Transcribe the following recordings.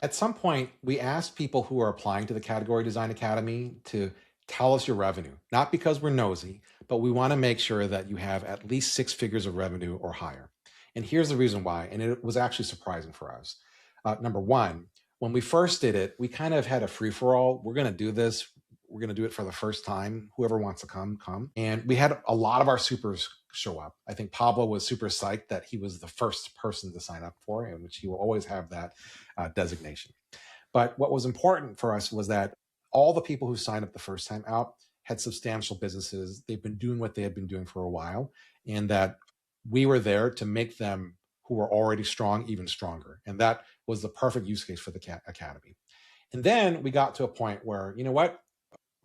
At some point, we asked people who are applying to the Category Design Academy to tell us your revenue, not because we're nosy, but we want to make sure that you have at least six figures of revenue or higher. And here's the reason why. And it was actually surprising for us. Number one, when we first did it, we kind of had a free for all. We're going to do this. We're going to do it for the first time. Whoever wants to come, come. And we had a lot of our supers show up. I think Pablo was super psyched that he was the first person to sign up for, and which he will always have that designation. But what was important for us was that all the people who signed up the first time out had substantial businesses. They've been doing what they had been doing for a while, and that we were there to make them who were already strong even stronger. And that was the perfect use case for the academy. And then we got to a point where, you know what,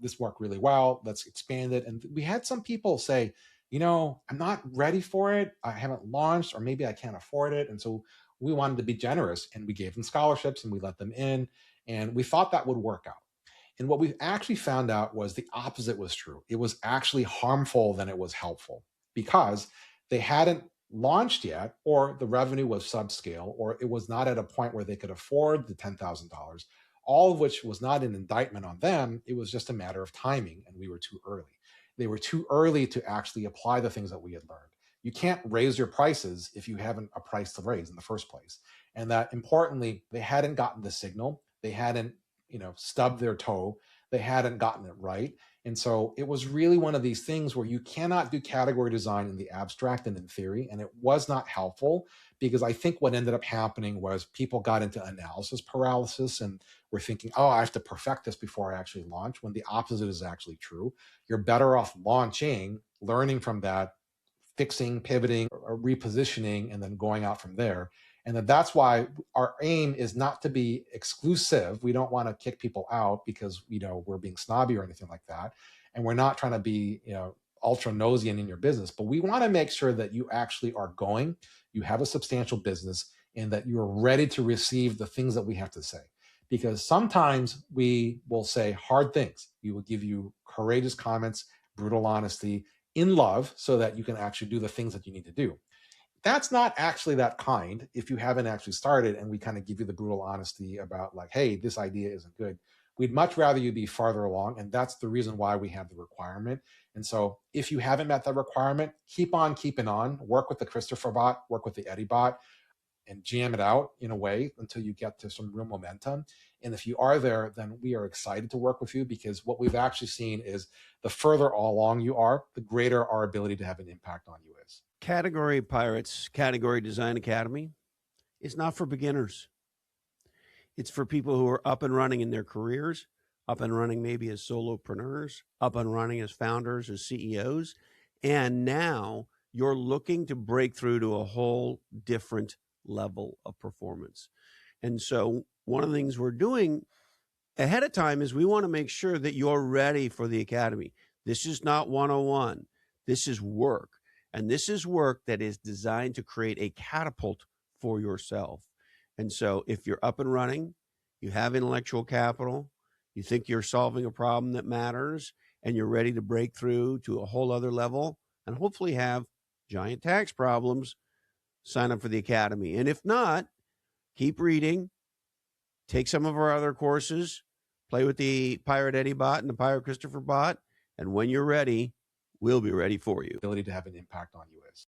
this worked really well. Let's expand it. And we had some people say, I'm not ready for it. I haven't launched, or maybe I can't afford it. And so we wanted to be generous, and we gave them scholarships and we let them in. And we thought that would work out. And what we actually found out was the opposite was true. It was actually harmful than it was helpful, because they hadn't launched yet, or the revenue was subscale, or it was not at a point where they could afford the $10,000, all of which was not an indictment on them. It was just a matter of timing, and we were too early. They were too early to actually apply the things that we had learned. You can't raise your prices if you haven't a price to raise in the first place. And that importantly, they hadn't gotten the signal. They hadn't, stubbed their toe. They hadn't gotten it right. And so it was really one of these things where you cannot do category design in the abstract and in theory. And it was not helpful, because I think what ended up happening was people got into analysis paralysis and were thinking, oh, I have to perfect this before I actually launch, when the opposite is actually true. You're better off launching, learning from that, fixing, pivoting, or repositioning, and then going out from there. And that's why our aim is not to be exclusive. We don't want to kick people out because we're being snobby or anything like that. And we're not trying to be ultra nosy and in your business, but we want to make sure that you actually are going, you have a substantial business, and that you're ready to receive the things that we have to say. Because sometimes we will say hard things. We will give you courageous comments, brutal honesty, in love, so that you can actually do the things that you need to do. That's not actually that kind if you haven't actually started, and we kind of give you the brutal honesty about like, hey, this idea isn't good. We'd much rather you be farther along, and that's the reason why we have the requirement. And so if you haven't met that requirement, keep on keeping on, work with the Christopher bot, work with the Eddie bot, and jam it out in a way until you get to some real momentum. And if you are there, then we are excited to work with you, because what we've actually seen is the further along you are, the greater our ability to have an impact on you is. Category Pirates Category Design Academy is not for beginners. It's for people who are up and running in their careers, up and running maybe as solopreneurs, up and running as founders, as CEOs. And now you're looking to break through to a whole different level of performance. And so one of the things we're doing ahead of time is we want to make sure that you're ready for the academy. This is not 101. This is work. And this is work that is designed to create a catapult for yourself. And so if you're up and running, you have intellectual capital, you think you're solving a problem that matters, and you're ready to break through to a whole other level and hopefully have giant tax problems, sign up for the academy. And if not, keep reading, take some of our other courses, play with the Pirate Eddie bot and the Pirate Christopher bot. And when you're ready, we'll be ready for you. Ability to have an impact on you is.